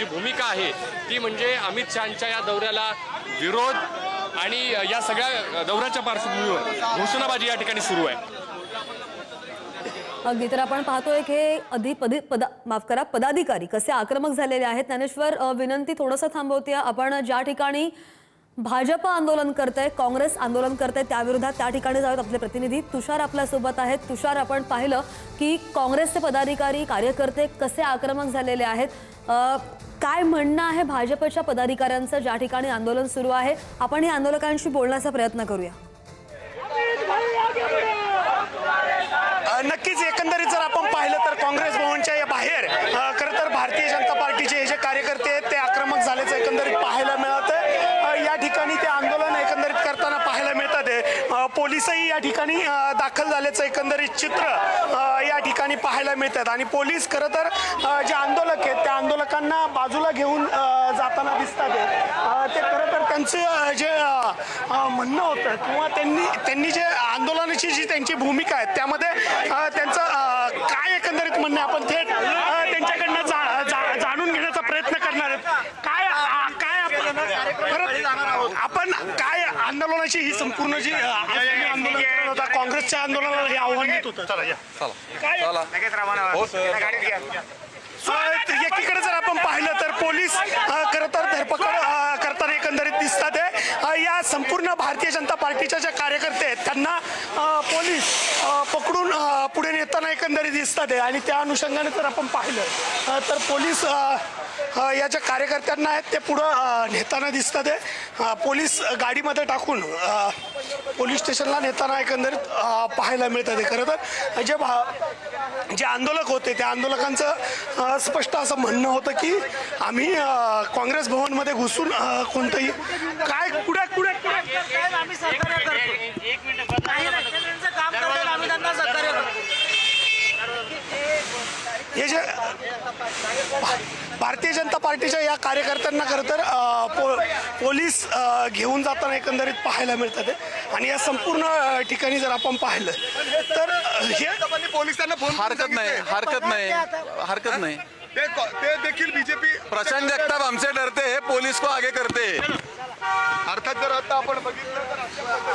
जी भूमिका आहे ती म्हणजे अमित शहांच्या या दौऱ्याला विरोध आणि या सगळ्या दौऱ्याच्या पार्श्वभूमीवर घोषणाबाजी या ठिकाणी सुरू आहे। अगदी तर आपण पाहतोय की पदाधिकारी कसे आक्रमक झालेले आहेत। ज्ञानेश्वर, विनंती थोडंसं थांबवते। आपण ज्या ठिकाणी भाजप आंदोलन करतंय, काँग्रेस आंदोलन करतंय त्याविरोधात त्या ठिकाणी जाऊन आपले प्रतिनिधी तुषार आपल्या सोबत आहेत। तुषार, आपण पाहिलं की काँग्रेसचे पदाधिकारी कार्यकर्ते कसे आक्रमक झालेले आहेत, काय म्हणणं आहे भाजपच्या पदाधिकाऱ्यांचं ज्या ठिकाणी आंदोलन सुरू आहे? आपण या आंदोलकांशी बोलण्याचा प्रयत्न करूया। नक्कीच एकंदरीत जर आपण पाहिलं तर काँग्रेस भवनच्या या बाहेर खरं तर भारतीय जनता पार्टीचे हे जे कार्यकर्ते आहेत ते आक्रमक झाल्याचं एकंदरीत पाहायला मिळतं। या ठिकाणी ते आंदोलन एकंदरीत करताना पाहायला मिळतात। पोलिसही या ठिकाणी दाखल झाल्याचं एकंदरीत चित्र या ठिकाणी पाहायला मिळतात आणि पोलीस खरं तर जे आंदोलक आहेत त्या आंदोलकांना बाजूला घेऊन जाताना दिसतात। ते खरं तर त्यांचं जे म्हणणं होतं किंवा त्यांनी जे आंदोलनाची जी त्यांची भूमिका आहे त्यामध्ये त्यांचं काय एकंदरीत म्हणणं आपण थेट त्यांच्याकडनं जाणून घेण्याचा प्रयत्न करणार आहेत। काय आपण काय आंदोलनाची ही संपूर्ण जी आंदोलन करत होता, काँग्रेसच्या आंदोलनाला हे आव्हान देत होतं। एकीकडे जर आपण पाहिलं तर पोलीस खरं तर धरपकड करताना एकंदरीत दिसतात। या संपूर्ण भारतीय जनता पार्टीच्या ज्या कार्यकर्ते आहेत त्यांना पोलीस पकडून पुढे नेताना एकंदरीत दिसतात आणि त्या अनुषंगाने जर आपण पाहिलं तर पोलीस या ज्या कार्यकर्त्यांना आहेत ते पुढं नेताना दिसतात। पोलीस गाडीमध्ये टाकून पोलीस स्टेशनला नेताना एकंदरीत पाहायला मिळतात। खरं तर जे आंदोलक होते त्या आंदोलकांचं स्पष्ट असं म्हणणं होतं की आम्ही काँग्रेस भवनमध्ये घुसून कोणतंही काय हे जे भारतीय जनता पार्टीच्या या कार्यकर्त्यांना खरं तर पोलीस घेऊन जाताना एकंदरीत पाहायला मिळतात आणि या संपूर्ण ठिकाणी जर आपण पाहिलं तर हे पोलिसांना हरकत नाही ते देखील बीजेपी प्रशांत जगताप हमसे डरते हैं, पुलिस को आगे करते हैं। अर्थात जर आता आपण बघितलं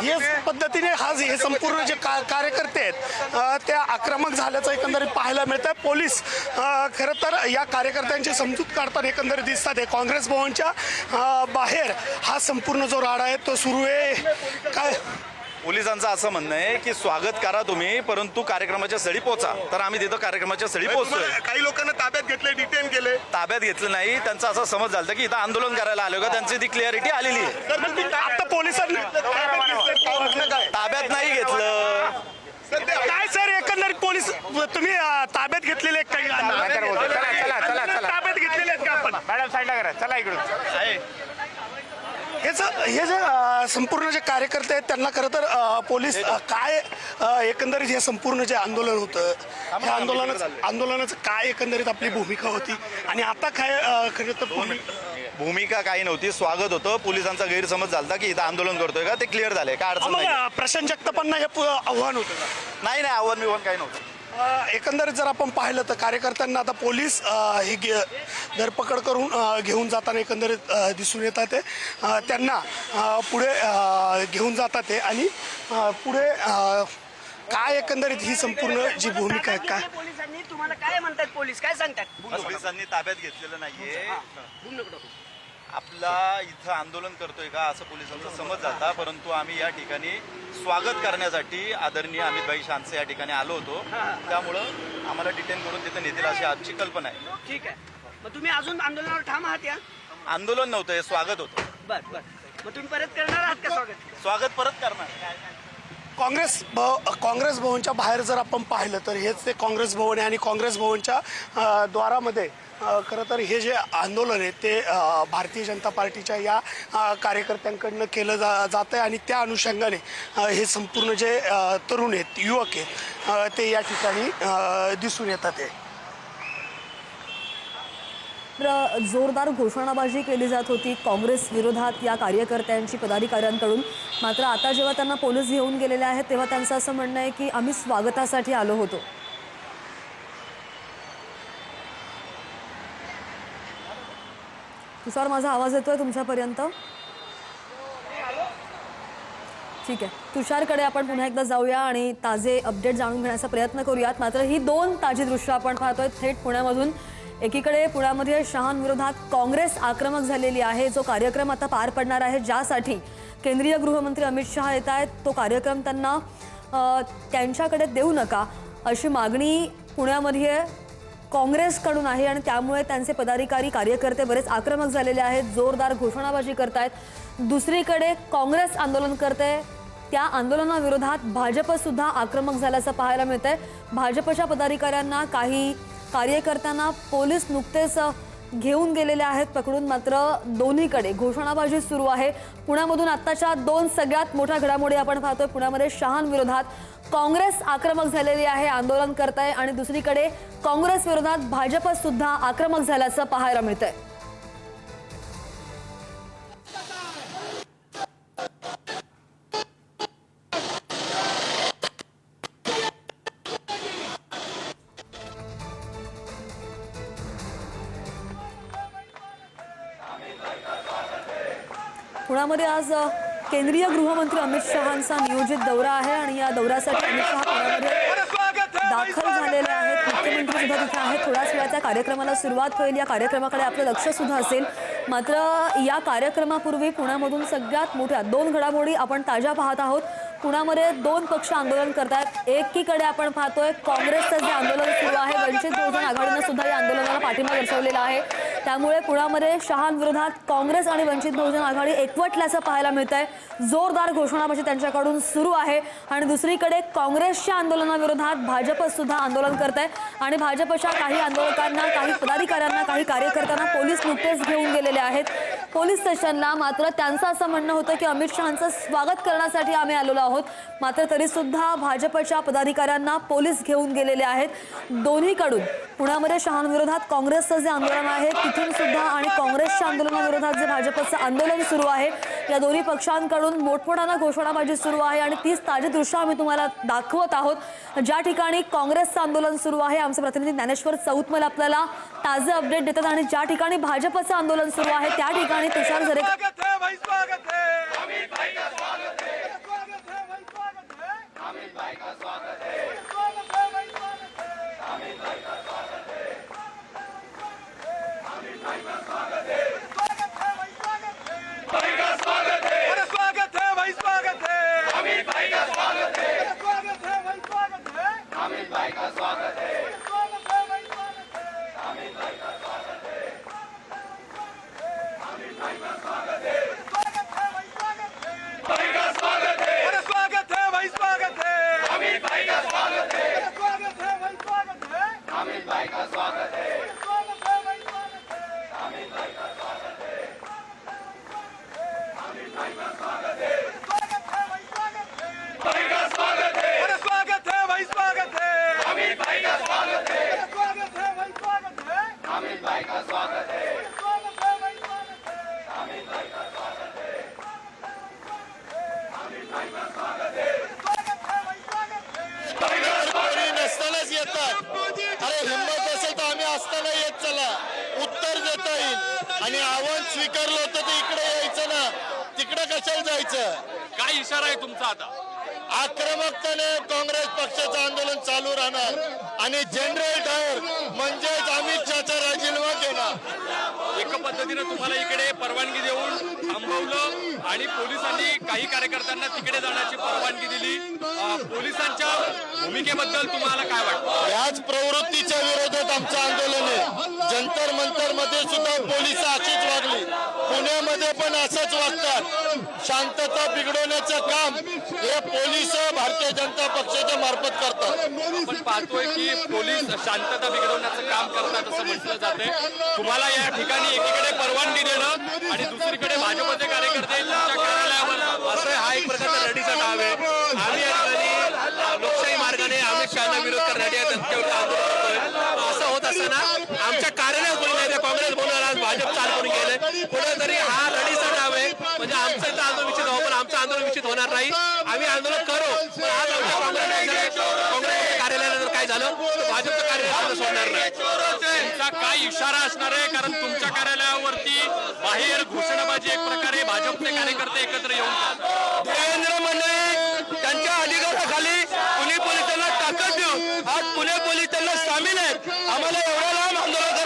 हे पद्धतीने हे संपूर्ण जे कार्यकर्ते आहेत त्या आक्रमक झाल्याचं एकंदरीत पाहायला मिळतं। पोलीस खरं तर या कार्यकर्त्यांची समजूत काढताना एकंदरीत दिसतात। काँग्रेस भवनच्या बाहेर हा संपूर्ण जो राडा आहे तो सुरू आहे। काय पोलिसांचं असं म्हणणं आहे की स्वागत करा तुम्ही, परंतु कार्यक्रमाच्या स्थळी पोहोचा। तर आम्ही तिथं कार्यक्रमाच्या स्थळी पोहोचतोय। काही लोकांना ताब्यात घेतले, डिटेन केले, ताब्यात घेतलं नाही। त्यांचा असा समज झाला की इथं आंदोलन करायला आलो का, त्यांची ती क्लिअरिटी आलेली आहे। आता पोलिसांनी ताब्यात नाही घेतलं काय सर, एकंदरीत पोलीस तुम्ही ताब्यात घेतलेले काही ताब्यात घेतलेले आहेत का आपण? मॅडम साईडला करा, चला इकडून। हे जे संपूर्ण जे कार्यकर्ते आहेत त्यांना खरं तर पोलीस काय एकंदरीत हे संपूर्ण जे आंदोलन होतं त्या आंदोलनाचं काय एकंदरीत आपली भूमिका होती आणि आता काय खरं तर भूमिका काही नव्हती, स्वागत होतं। पोलिसांचा गैरसमज झाला की इथं आंदोलन करतोय का, ते क्लिअर झालंय, काय अडचण नाही। प्रशांत जगतापांना हे आव्हान होतं? नाही आव्हान बिव्हान काही नव्हतं। एकंदरीत जर आपण पाहिलं तर कार्यकर्त्यांना आता पोलीस हे धरपकड करून घेऊन जाताना एकंदरीत दिसून येतात। त्यांना पुढे घेऊन जातात आणि पुढे काय एकंदरीत ही संपूर्ण जी भूमिका आहे काय पोलिसांनी तुम्हाला काय म्हणतात, पोलीस काय सांगतात? पोलिसांनी ताब्यात घेतलेलं नाहीये। आपला इथं आंदोलन करतोय का असं पोलिसांचा समज झाला, परंतु आम्ही या ठिकाणी स्वागत करण्यासाठी आदरणीय अमितभाई शांतसे या ठिकाणी आलो होतो। त्यामुळं आम्हाला डिटेन करून तिथे नेतील अशी आजची कल्पना आहे। ठीक आहे, मग तुम्ही अजून आंदोलनावर ठाम आहात? या आंदोलन नव्हतं, हे स्वागत होतं। बर, मग तुम्ही परत करणार आहात का स्वागत? स्वागत परत करणार। काँग्रेस भवनच्या बाहेर जर आपण पाहिलं तर हेच ते काँग्रेस भवन आहे आणि काँग्रेस भवनच्या द्वारामध्ये खरं तर हे जे आंदोलन आहे ते भारतीय जनता पार्टीच्या या कार्यकर्त्यांकडनं केलं जातं आहे आणि त्या अनुषंगाने हे संपूर्ण जे तरुण आहेत, युवक आहेत ते या ठिकाणी दिसून येतात। जोरदार घोषणाबाजी केली जात होती काँग्रेस विरोधात या कार्यकर्त्यांची पदाधिकाऱ्यांकडून। मात्र आता जेव्हा त्यांना पोलीस घेऊन गेलेले आहेत तेव्हा त्यांचं असं म्हणणं आहे की आम्ही स्वागतासाठी आलो होतो। तुषार, माझा आवाज येतोय तुमच्यापर्यंत? ठीक आहे, तुषारकडे आपण पुन्हा एकदा जाऊया आणि ताजे अपडेट जाणून घेण्याचा प्रयत्न करूयात. मात्र ही दोन ताजी दृश्य आपण पाहतोय थेट पुण्यामधून. एकीकडे पुण्यामध्ये शहांविरोधात काँग्रेस आक्रमक झालेली आहे. जो कार्यक्रम आता पार पडणार आहे, ज्यासाठी केंद्रीय गृहमंत्री अमित शहा येत आहेत, तो कार्यक्रम त्यांना त्यांच्याकडे देऊ नका अशी मागणी पुण्यामध्ये काँग्रेसकडून आहे आणि त्यामुळे त्यांचे पदाधिकारी कार्यकर्ते बरेच आक्रमक झालेले आहेत, जोरदार घोषणाबाजी करतायत. दुसरीकडे काँग्रेस आंदोलन करते, त्या आंदोलनाविरोधात भाजप सुद्धा आक्रमक झाल्याचं पाहायला मिळतंय. भाजपच्या पदाधिकाऱ्यांना, काही कार्यकर्त्यांना पोलीस नुकतेच घेऊन गेलेले आहेत पकडून. मात्र दोन्हीकडे घोषणाबाजी सुरू आहे. पुण्यामधून आत्ताच्या दोन सगळ्यात मोठ्या घडामोडी आपण पाहतोय. पुण्यामध्ये शहांविरोधात काँग्रेस आक्रमक झालेली आहे, आंदोलन करत आहे, आणि दुसरीकडे काँग्रेस विरोधात भाजप सुद्धा आक्रमक झाल्याचं पाहायला मिळतंय. पुण्यामध्ये आज केंद्रीय गृहमंत्री अमित शहांचा नियोजित दौरा आहे आणि या दौऱ्यासाठी अमित शहा पुण्यामध्ये दाखल झालेले आहेत. मुख्यमंत्री सुद्धा तिथे आहेत. थोड्याच वेळात त्या कार्यक्रमाला सुरुवात होईल. या कार्यक्रमाकडे आपलं लक्ष सुद्धा असेल. मात्र या कार्यक्रमापूर्वी पुण्यामधून सगळ्यात मोठ्या दोन घडामोडी आपण ताज्या पाहत आहोत. पुण्यामध्ये दोन पक्ष आंदोलन करतायत. एकीकडे आपण पाहतोय काँग्रेसचं जे आंदोलन सुरू आहे, वंचित बहुजन आघाडीनं सुद्धा या आंदोलनाला पाठिंबा दर्शवलेला आहे. त्यामुळे पुण्यामध्ये शहांविरोधात काँग्रेस आणि वंचित बहुजन आघाडी एकवटल्याचं पाहायला मिळत आहे. जोरदार घोषणाबाजी त्यांच्याकडून सुरू आहे. आणि दुसरीकडे काँग्रेसच्या आंदोलनाविरोधात भाजप सुद्धा आंदोलन करत आहे आणि भाजपच्या काही आंदोलकांना, काही पदाधिकाऱ्यांना, काही कार्यकर्त्यांना पोलीस नुकतेच घेऊन गेलेले आहेत पोलीस स्टेशनला. मात्र त्यांचं असं म्हणणं होतं की अमित शहांचं स्वागत करण्यासाठी आम्ही आलेलो आहोत. मात्र तरी सुद्धा भाजपच्या पदाधिकाऱ्यांना पोलीस घेऊन गेलेले आहेत. दोन्हीकडून पुण्यामध्ये शहांविरोधात काँग्रेसचं जे आंदोलन आहे तिथून सुद्धा आणि काँग्रेसच्या आंदोलनाविरोधात जे भाजपचं आंदोलन सुरू आहे, या दोन्ही पक्षांकडून मोठमोठ्यानं घोषणाबाजी सुरू आहे. आणि तीच ताजी दृश्य आम्ही तुम्हाला दाखवत आहोत. ज्या ठिकाणी काँग्रेसचं आंदोलन सुरू आहे, आमचे प्रतिनिधी ज्ञानेश्वर चौतमल आपल्याला ताजे अपडेट देतात. आणि ज्या ठिकाणी भाजपचं आंदोलन सुरू आहे त्या ठिकाणी तुषार झरे आणि आव्हान स्वीकारलं होतं तर इकडे यायचं ना, तिकडे कशाला जायचं? काय इशारा आहे तुमचा आता? आक्रमकतेने काँग्रेस पक्षाचं आंदोलन चालू राहणार आणि जनरल डायर म्हणजेच अमित शहाचा राजीनामा घेणार. एका पद्धतीने तुम्हाला इकडे परवानगी देऊन थांबवलं आणि पोलिसांनी काही कार्यकर्त्यांना तिकडे जाण्याची परवानगी दिली. पोलिसांच्या भूमिकेबद्दल तुम्हाला काय वाटतं? याच प्रवृत्तीच्या विरोधात आमचं आंदोलन आहे. जंतर मंतर मध्ये सुद्धा पोलिस अशीच वागली, पुण्यामध्ये पण असंच वागतात. शांतता बिघडवण्याचं काम हे पोलीस भारतीय जनता पक्षाच्या मार्फत करतात. आपण पाहतोय की पोलीस शांतता बिघडवण्याचं काम करतात असं म्हटलं जाते. तुम्हाला या ठिकाणी एकीकडे परवानगी देणं आणि दुसरीकडे भाजपचे कार्यकर्ते तुमच्या कार्यालयावर असं, हा एक प्रकारचा रडीचा डाव आहे. आम्ही या ठिकाणी लोकशाही मार्गाने अमित शहाना विरोध करण्यासाठी आंदोलन करतोय. असं होत असताना आमच्या कार्यालयात कोणी नाही, काँग्रेस बोलणार, आज भाजप चाल करून गेले. कुठेतरी हा रडीचा डाव आहे. म्हणजे आमचं इथं आंदोलन निश्चित व्हावं, पण आमचं आंदोलन निश्चित होणार नाही. आम्ही आंदोलन करू, पण आज आमच्या काँग्रेस कार्यालयाला जर काय झालं तर भाजपचं कार्यालय सोडणार नाही. तुमचा काय इशारा असणार आहे? कारण तुमच्या कार्यालयावरती जाहीर घोषणाबाजी एक प्रकारे भाजपचे कार्यकर्ते एकत्र येऊन करतात. देवेंद्र मंडळी त्यांच्या अधिकाराखाली पुणे पोलिसांना ताकद देऊन आज पुणे पोलीस त्यांना सामील आहेत. आम्हाला एवढ्या लांब आंदोलन